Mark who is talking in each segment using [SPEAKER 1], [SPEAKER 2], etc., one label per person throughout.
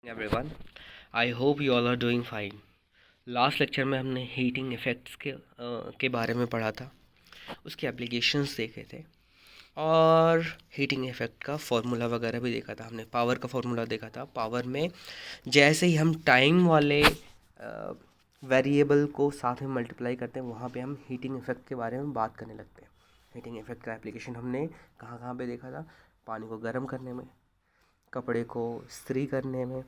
[SPEAKER 1] Everyone, I hope you all are doing fine. Last lecture में हमने heating effects के बारे में पढ़ा था, उसके एप्लीकेशंस देखे थे और हीटिंग इफ़ेक्ट का फार्मूला वगैरह भी देखा था। हमने पावर का फार्मूला देखा था। पावर में जैसे ही हम टाइम वाले वेरिएबल को साथ में मल्टीप्लाई करते हैं, वहाँ पे हम हीटिंग इफ़ेक्ट के बारे में बात करने लगते हैं। हीटिंग इफ़ेक्ट का एप्लीकेशन हमने कहाँ कहाँ पे देखा था? पानी को गर्म करने में, कपड़े को इस्त्री करने में,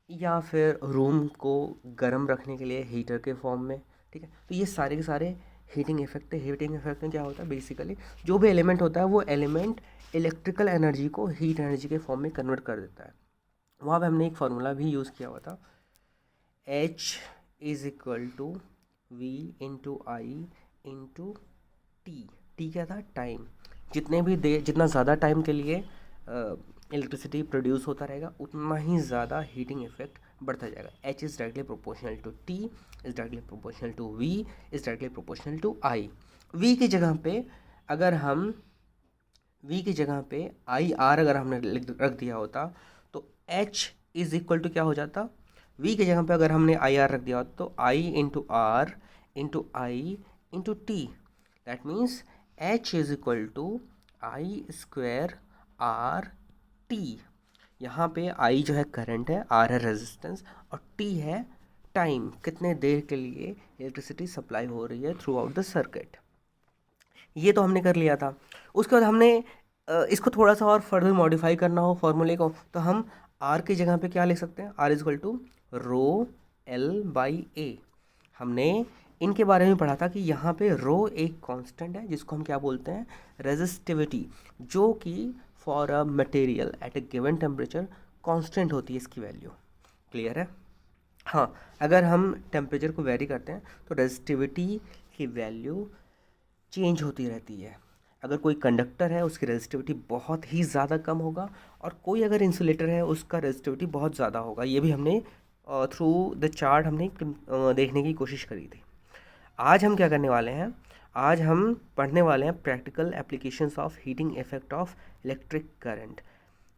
[SPEAKER 1] या फिर रूम को गर्म रखने के लिए हीटर के फॉर्म में। ठीक है, तो ये सारे के सारे हीटिंग इफेक्ट है। हीटिंग इफेक्ट में क्या होता है? बेसिकली जो भी एलिमेंट होता है वो एलिमेंट इलेक्ट्रिकल एनर्जी को हीट एनर्जी के फॉर्म में कन्वर्ट कर देता है। वहाँ पे हमने एक फार्मूला भी यूज़ किया हुआ था, H is equal to V into I into T. T क्या था? टाइम। जितना ज़्यादा टाइम के लिए इलेक्ट्रिसिटी प्रोड्यूस होता रहेगा, उतना ही ज़्यादा हीटिंग इफेक्ट बढ़ता जाएगा। H is directly proportional to T, is directly proportional to V, is directly proportional to I। V की जगह पे अगर हम आई आर अगर हमने रख दिया होता तो H इज़ इक्वल टू क्या हो जाता? V की जगह पे अगर हमने आई आर रख दिया होता तो I into R into I into T. That means H is equal to I square R T. यहाँ पे I जो है करंट है, R है रेजिस्टेंस और T है टाइम, कितने देर के लिए इलेक्ट्रिसिटी सप्लाई हो रही है थ्रू आउट द सर्किट। ये तो हमने कर लिया था। उसके बाद हमने इसको थोड़ा सा और फर्दर मॉडिफाई करना हो फॉर्मूले को, तो हम R की जगह पे क्या लिख सकते हैं? R is equal to rho L by A. हमने इनके बारे में पढ़ा था कि यहाँ पे रो एक कांस्टेंट है जिसको हम क्या बोलते हैं? रेजिस्टिविटी, जो कि for a material at A given temperature constant होती है इसकी वैल्यू। क्लियर है? हाँ, अगर हम टेम्परेचर को वेरी करते हैं तो रेजिस्टिविटी की वैल्यू चेंज होती रहती है। अगर कोई कंडक्टर है उसकी रेजिस्टिविटी बहुत ही ज़्यादा कम होगा, और कोई अगर इंसुलेटर है उसका रेजिस्टिविटी बहुत ज़्यादा होगा। ये भी हमने थ्रू द चार्ट हमने देखने की कोशिश करी थी। आज हम क्या करने वाले हैं? आज हम पढ़ने वाले हैं practical applications of heating effect of electric current.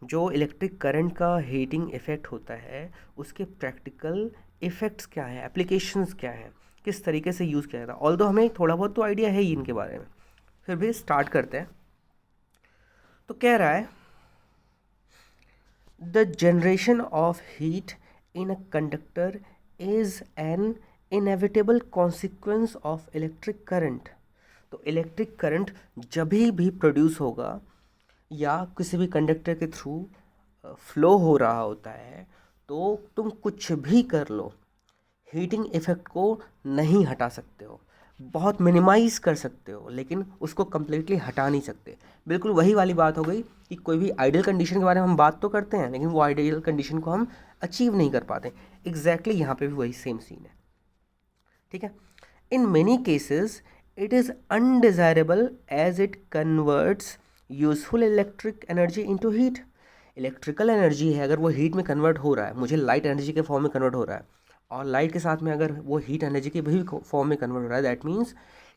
[SPEAKER 1] जो इलेक्ट्रिक करंट का हीटिंग इफेक्ट होता है उसके प्रैक्टिकल इफ़ेक्ट्स क्या हैं, एप्लीकेशंस क्या हैं, किस तरीके से यूज़ किया जाता है। ऑल्दो हमें थोड़ा बहुत तो आइडिया है ही इनके बारे में, फिर भी स्टार्ट करते हैं। तो कह रहा है the generation of heat in a conductor is an inevitable consequence of electric current. तो इलेक्ट्रिक करंट जब भी प्रोड्यूस होगा या किसी भी कंडक्टर के थ्रू फ्लो हो रहा होता है, तो तुम कुछ भी कर लो, हीटिंग इफेक्ट को नहीं हटा सकते हो। बहुत मिनिमाइज़ कर सकते हो, लेकिन उसको कम्प्लीटली हटा नहीं सकते। बिल्कुल वही वाली बात हो गई कि कोई भी आइडियल कंडीशन के बारे में हम बात तो करते हैं, लेकिन वो आइडियल कंडीशन को हम अचीव नहीं कर पाते। एग्जैक्टली यहाँ पे भी वही सेम सीन है। ठीक है, in many cases it is undesirable as it converts useful electric energy into heat. Electrical energy है, अगर वो हीट में कन्वर्ट हो रहा है, मुझे लाइट एनर्जी के फॉर्म में कन्वर्ट हो रहा है, और लाइट के साथ में अगर वो हीट एनर्जी के भी फॉर्म में कन्वर्ट हो रहा है, दैट मीन्स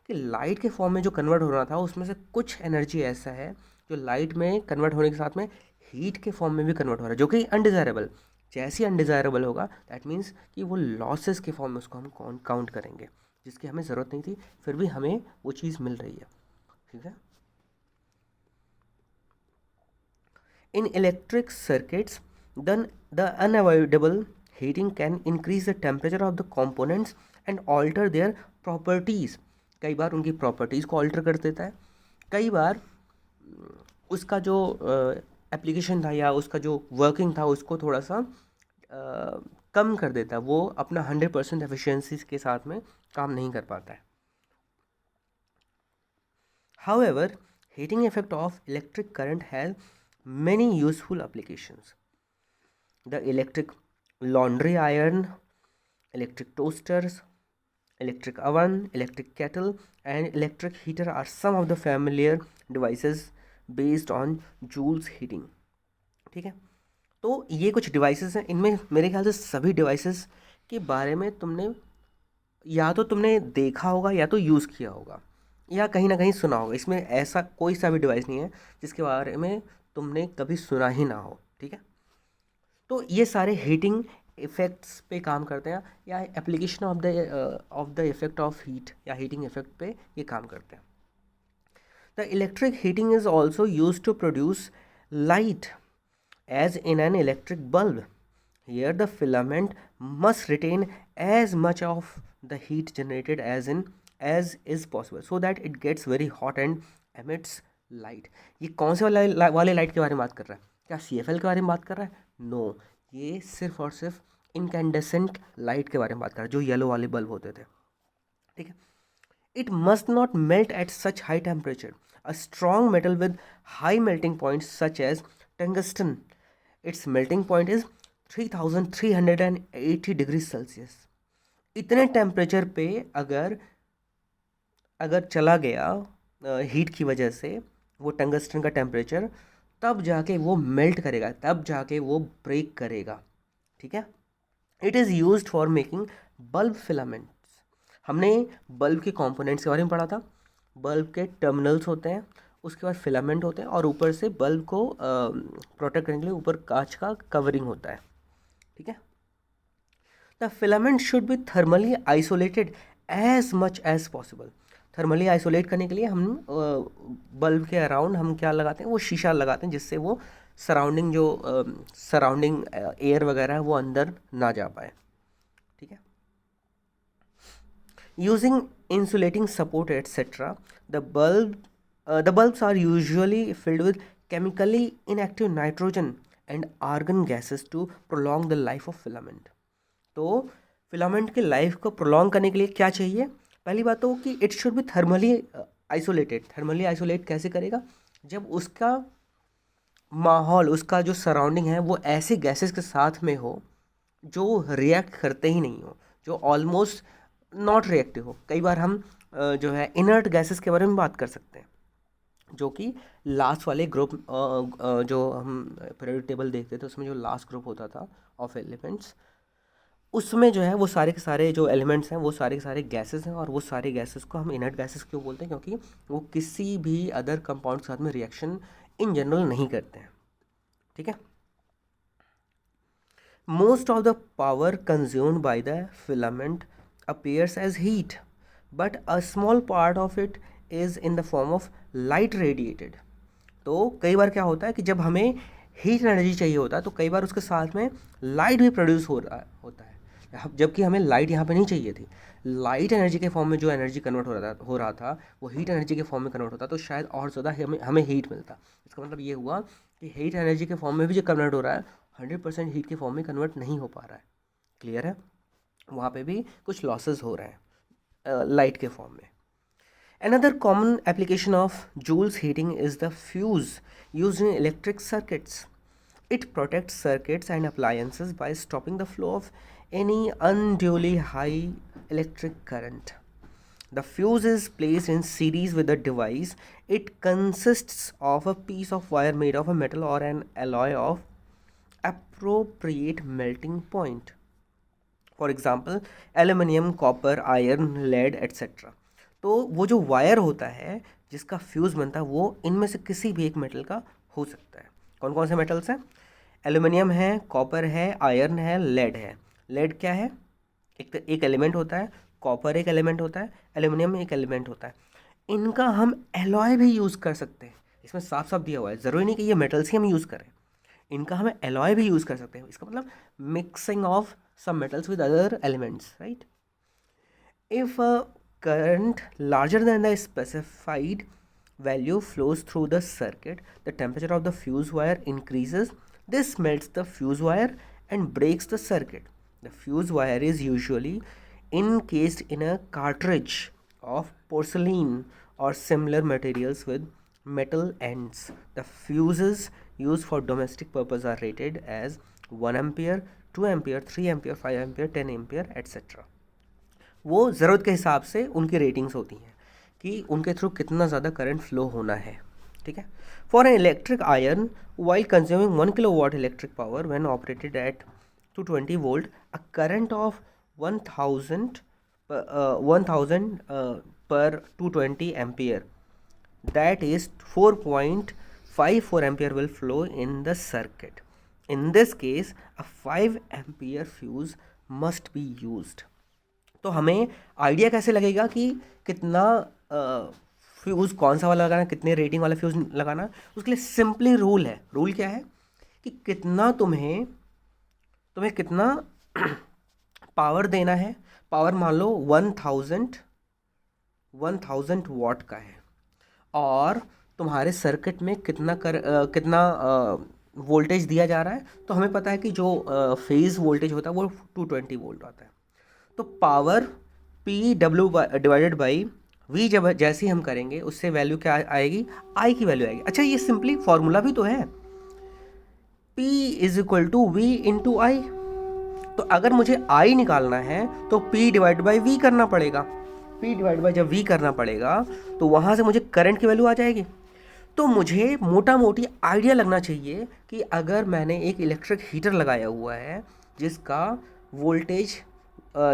[SPEAKER 1] कि लाइट के फॉर्म में जो कन्वर्ट हो रहा था उसमें से कुछ एनर्जी ऐसा है जो लाइट में कन्वर्ट होने के साथ में हीट के फॉर्म में भी कन्वर्ट हो रहा है, जो कि अनडिज़ायरेबल। जैसे ही अनडिज़ायरेबल होगा दैट मीन्स कि वो लॉसेस के फॉर्म में उसको हम काउंट करेंगे, जिसकी हमें ज़रूरत नहीं थी, फिर भी हमें वो चीज़ मिल रही है। ठीक है, इन electric circuits then the unavoidable heating can increase the temperature of the components and alter their properties। कई बार उनकी प्रॉपर्टीज़ को alter कर देता है, कई बार उसका जो एप्लीकेशन था या उसका जो वर्किंग था उसको थोड़ा सा कम कर देता है, वो अपना 100% एफिशिएंसी के साथ में काम नहीं कर पाता है। However, heating effect of electric current has many useful applications. The electric laundry iron, electric toasters, electric oven, electric kettle, and electric heater are some of the familiar devices based on Joule's heating। ठीक है, तो ये कुछ devices हैं, इनमें मेरे ख्याल से सभी डिवाइसेस के बारे में तुमने या तो तुमने देखा होगा या तो यूज़ किया होगा या कहीं ना कहीं सुना होगा। इसमें ऐसा कोई सा भी डिवाइस नहीं है जिसके बारे में तुमने कभी सुना ही ना हो। ठीक है, तो ये सारे हीटिंग इफ़ेक्ट्स पे काम करते हैं, या application of the effect of heat या हीटिंग इफेक्ट पे ये काम करते हैं. The electric heating is also use to produce light as in an electric bulb. Here the filament must retain as much of the heat generated as is possible so that it gets very hot and emits light. ये कौन से वाले light के बारे में बात कर रहा है? क्या CFL के बारे में बात कर रहा है? नो, ये सिर्फ और सिर्फ इनकैंडेसेंट लाइट के बारे में बात कर रहा है, जो येलो वाले बल्ब होते थे. ठीक है. It must not melt at such high temperature. A strong metal with high melting points such as tungsten, its melting point is 3380 degree Celsius. इतने टेम्परेचर पे अगर चला गया हीट की वजह से वो टंगस्टन का टेम्परेचर, तब जाके वो मेल्ट करेगा, तब जाके वो ब्रेक करेगा. ठीक है. It is used for making bulb filaments. हमने बल्ब के कंपोनेंट्स के बारे में पढ़ा था. बल्ब के टर्मिनल्स होते हैं, उसके बाद फिलामेंट होते हैं, और ऊपर से बल्ब को प्रोटेक्ट करने के लिए ऊपर कांच का कवरिंग होता है. ठीक है. The filament should be thermally isolated as much as possible. Thermally isolate करने के लिए हम बल्ब के अराउंड हम क्या लगाते हैं, वो शीशा लगाते हैं, जिससे वो सराउंडिंग एयर वगैरह है वो अंदर ना जा पाए. ठीक है. Using insulating support etcetera, the bulbs are usually filled with chemically inactive nitrogen and argon gases to prolong the life of filament. तो फिलामेंट के लाइफ को प्रोलॉन्ग करने के लिए क्या चाहिए? पहली बात तो कि it should be thermally isolated. Thermally isolate कैसे करेगा? जब उसका माहौल, उसका जो सराउंडिंग है वो ऐसे गैसेस के साथ में हो जो रिएक्ट करते ही नहीं हो, जो ऑलमोस्ट नॉट रिएक्टिव हो. कई बार हम जो है इनर्ट गैसेस के बारे में बात कर सकते हैं, जो कि लास्ट वाले ग्रुप जो हम पीरियोडिक टेबल देखते थे उसमें जो लास्ट ग्रुप होता था ऑफ एलिमेंट्स, उसमें जो है वो सारे के सारे जो एलिमेंट्स हैं वो सारे के सारे गैसेस हैं, और वो सारे गैसेस को हम इनर्ट गैसेस क्यों बोलते हैं? क्योंकि वो किसी भी अदर कंपाउंड के साथ में रिएक्शन इन जनरल नहीं करते हैं. ठीक है. Most of the power consumed by the filament appears as heat, but a small part of it is in the form of light radiated. तो कई बार क्या होता है कि जब हमें हीट एनर्जी चाहिए होता है तो कई बार उसके साथ में लाइट भी प्रोड्यूस होता है, जबकि हमें लाइट यहाँ पे नहीं चाहिए थी. लाइट एनर्जी के फॉर्म में जो एनर्जी कन्वर्ट हो रहा था वो हीट एनर्जी के फॉर्म में कन्वर्ट होता, तो शायद और ज़्यादा हमें हीट मिलता. इसका मतलब ये हुआ कि हीट एनर्जी के फॉर्म में भी जो कन्वर्ट हो रहा है 100% हीट के फॉर्म में कन्वर्ट नहीं हो पा रहा है. क्लियर है? वहाँ पे भी कुछ लॉसेस हो रहे हैं लाइट के फॉर्म में. Another common application of Joule's heating is the fuse used in electric circuits. It protects circuits and appliances by stopping the flow of any unduly high electric current. The fuse is placed in series with the device. It consists of a piece of wire made of a metal or an alloy of appropriate melting point. For example aluminium, copper, iron, lead etcetera. तो वो जो wire होता है जिसका fuse बनता है वो इनमें से किसी भी एक मेटल का हो सकता है. कौन कौन से मेटल्स हैं? एल्यूमिनियम है, कॉपर है, आयरन है, लेड है. लेड क्या है? एक एलिमेंट होता है. कॉपर एक एलिमेंट होता है. एल्यूमिनियम एक एलिमेंट होता है. इनका हम एलॉय भी यूज़ कर सकते हैं. इसमें साफ साफ दिया हुआ है, ज़रूरी नहीं कि ये मेटल्स ही हम यूज़ करें. इनका हम एलॉय भी यूज़ कर सकते हैं. इसका मतलब mixing of some metals with other elements, right? If a current larger than the specified value flows through the circuit, the temperature of the fuse wire increases. This melts the fuse wire and breaks the circuit. The fuse wire is usually encased in a cartridge of porcelain or similar materials with metal ends. The fuses used for domestic purpose are rated as 1 ampere, 2 ampere, 3 ampere, 5 ampere, 10 ampere etcetera. वो ज़रूरत के हिसाब से उनकी ratings होती हैं कि उनके थ्रू कितना ज़्यादा करंट फ्लो होना है. ठीक है. For an electric iron while consuming 1 kilowatt electric power when operated at 220 volt, a current of 1000 पर 220 ampere, that is 4.54 ampere will flow in the circuit. In this case a 5 ampere fuse must be used. तो हमें idea कैसे लगेगा कि कितना fuse कौन सा वाला लगाना, कितने रेटिंग वाला फ्यूज़ लगाना? उसके लिए सिंपली रूल है। रूल क्या है कि कितना तुम्हें कितना पावर देना है। पावर मान लो 1000 वॉट का है, और तुम्हारे सर्किट में कितना वोल्टेज दिया जा रहा है। तो हमें पता है कि जो फेज़ वोल्टेज होता है वो 220 वोल्ट आता है। तो power P W divided by V जब जैसे ही हम करेंगे उससे वैल्यू क्या आएगी? आई की वैल्यू आएगी। अच्छा, ये सिंपली फॉर्मूला भी तो है, P is equal to V into I. तो अगर मुझे आई निकालना है तो P डिवाइड बाई वी करना पड़ेगा। P डिवाइड बाई जब वी करना पड़ेगा तो वहाँ से मुझे करंट की वैल्यू आ जाएगी। तो मुझे मोटा मोटी आइडिया लगना चाहिए कि अगर मैंने एक इलेक्ट्रिक हीटर लगाया हुआ है जिसका वोल्टेज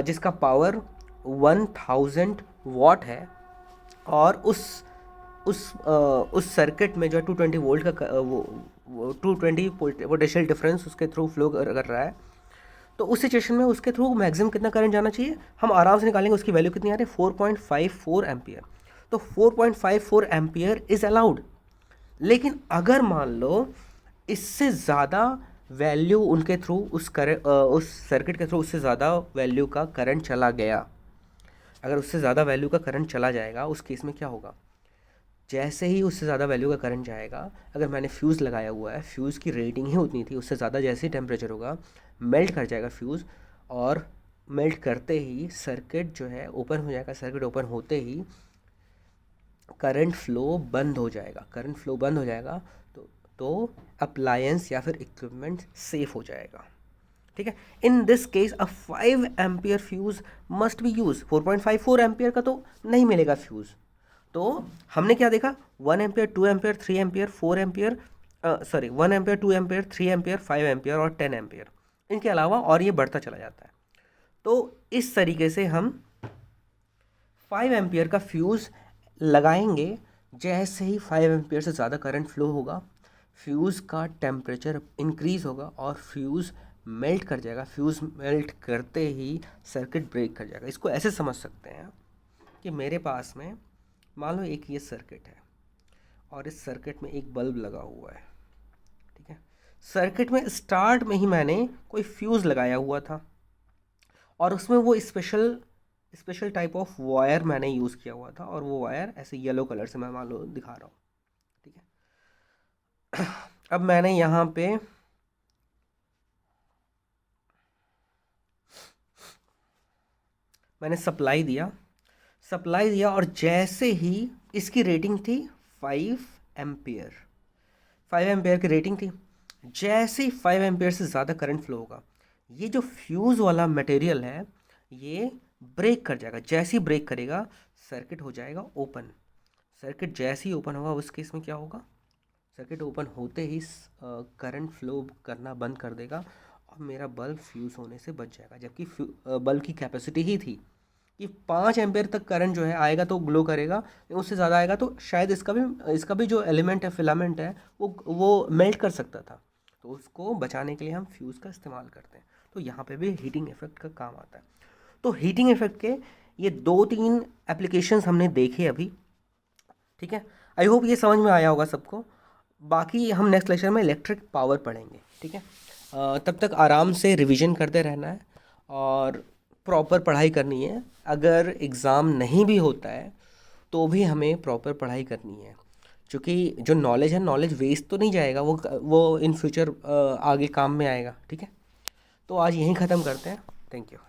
[SPEAKER 1] जिसका पावर 1000 वॉट है, और उस सर्किट में जो है 220 वोल्ट का वो 220 पोटेंशियल डिफरेंस उसके थ्रू फ्लो कर रहा है, तो उस सिचुएशन में उसके थ्रू मैक्सिमम कितना करंट जाना चाहिए हम आराम से निकालेंगे। उसकी वैल्यू कितनी आ रही है? 4.54 एम्पियर। तो 4.54 एम्पियर इज़ अलाउड। लेकिन अगर मान लो इससे ज़्यादा वैल्यू उनके थ्रू उस सर्किट के थ्रू उससे ज़्यादा वैल्यू का करंट चला गया, अगर उससे ज़्यादा वैल्यू का करंट चला जाएगा, उस केस में क्या होगा? जैसे ही उससे ज़्यादा वैल्यू का करंट जाएगा, अगर मैंने फ्यूज़ लगाया हुआ है, फ्यूज़ की रेटिंग ही उतनी थी, उससे ज़्यादा जैसे ही टेम्परेचर होगा मेल्ट कर जाएगा फ्यूज़, और मेल्ट करते ही सर्किट जो है ओपन हो जाएगा। सर्किट ओपन होते ही करंट फ्लो बंद हो जाएगा। करंट फ्लो बंद हो जाएगा तो अप्लायंस या फिर इक्विपमेंट सेफ हो जाएगा। ठीक है। In this case a 5 ampere fuse must be use. 4.54 ampere का तो नहीं मिलेगा फ्यूज़। तो हमने क्या देखा? 1 ampere, 2 ampere, 3 ampere, 4 ampere, 1 ampere, 2 ampere, 3 ampere, 5 ampere और 10 एम्पियर। इनके अलावा और ये बढ़ता चला जाता है। तो इस तरीके से हम 5 एम्पियर का फ्यूज़ लगाएंगे। जैसे ही 5 एम्पियर से ज़्यादा करंट फ्लो होगा, फ्यूज़ का टेम्परेचर इंक्रीज़ होगा और फ्यूज़ मेल्ट कर जाएगा। फ्यूज़ मेल्ट करते ही सर्किट ब्रेक कर जाएगा। इसको ऐसे समझ सकते हैं कि मेरे पास में मान लो एक ये सर्किट है और इस सर्किट में एक बल्ब लगा हुआ है। ठीक है। सर्किट में स्टार्ट में ही मैंने कोई फ्यूज़ लगाया हुआ था और उसमें वो स्पेशल टाइप ऑफ वायर मैंने यूज़ किया हुआ था, और वो वायर ऐसे येलो कलर से मैं मान लो दिखा रहा हूँ। ठीक है। अब मैंने यहाँ पे सप्लाई दिया और जैसे ही इसकी रेटिंग थी 5 एम्पियर, 5 एम्पियर की रेटिंग थी। जैसे ही 5 एम्पियर से ज़्यादा करंट फ्लो होगा, ये जो फ्यूज़ वाला मटेरियल है ये ब्रेक कर जाएगा। जैसे ही ब्रेक करेगा सर्किट हो जाएगा ओपन। सर्किट जैसे ही ओपन होगा उस केस में क्या होगा? सर्किट ओपन होते ही करंट फ्लो करना बंद कर देगा और मेरा बल्ब फ्यूज़ होने से बच जाएगा। जबकि बल्ब की कैपेसिटी ही थी कि 5 एम्पियर तक करंट जो है आएगा तो ग्लो करेगा, उससे ज़्यादा आएगा तो शायद इसका भी जो एलिमेंट है, फिलामेंट है, वो मेल्ट कर सकता था। तो उसको बचाने के लिए हम फ्यूज़ का इस्तेमाल करते हैं। तो यहाँ पे भी हीटिंग इफेक्ट का काम आता है। तो हीटिंग इफेक्ट के ये 2-3 एप्लीकेशंस हमने देखे अभी। ठीक है। आई होप ये समझ में आया होगा सबको। बाकी हम नेक्स्ट लेक्चर में इलेक्ट्रिक पावर पढ़ेंगे। ठीक है। तब तक आराम से रिवीजन करते रहना है और प्रॉपर पढ़ाई करनी है। अगर एग्ज़ाम नहीं भी होता है तो भी हमें प्रॉपर पढ़ाई करनी है, क्योंकि जो नॉलेज है, नॉलेज वेस्ट तो नहीं जाएगा, वो इन फ्यूचर आगे काम में आएगा। ठीक है। तो आज यहीं ख़त्म करते हैं। Thank you.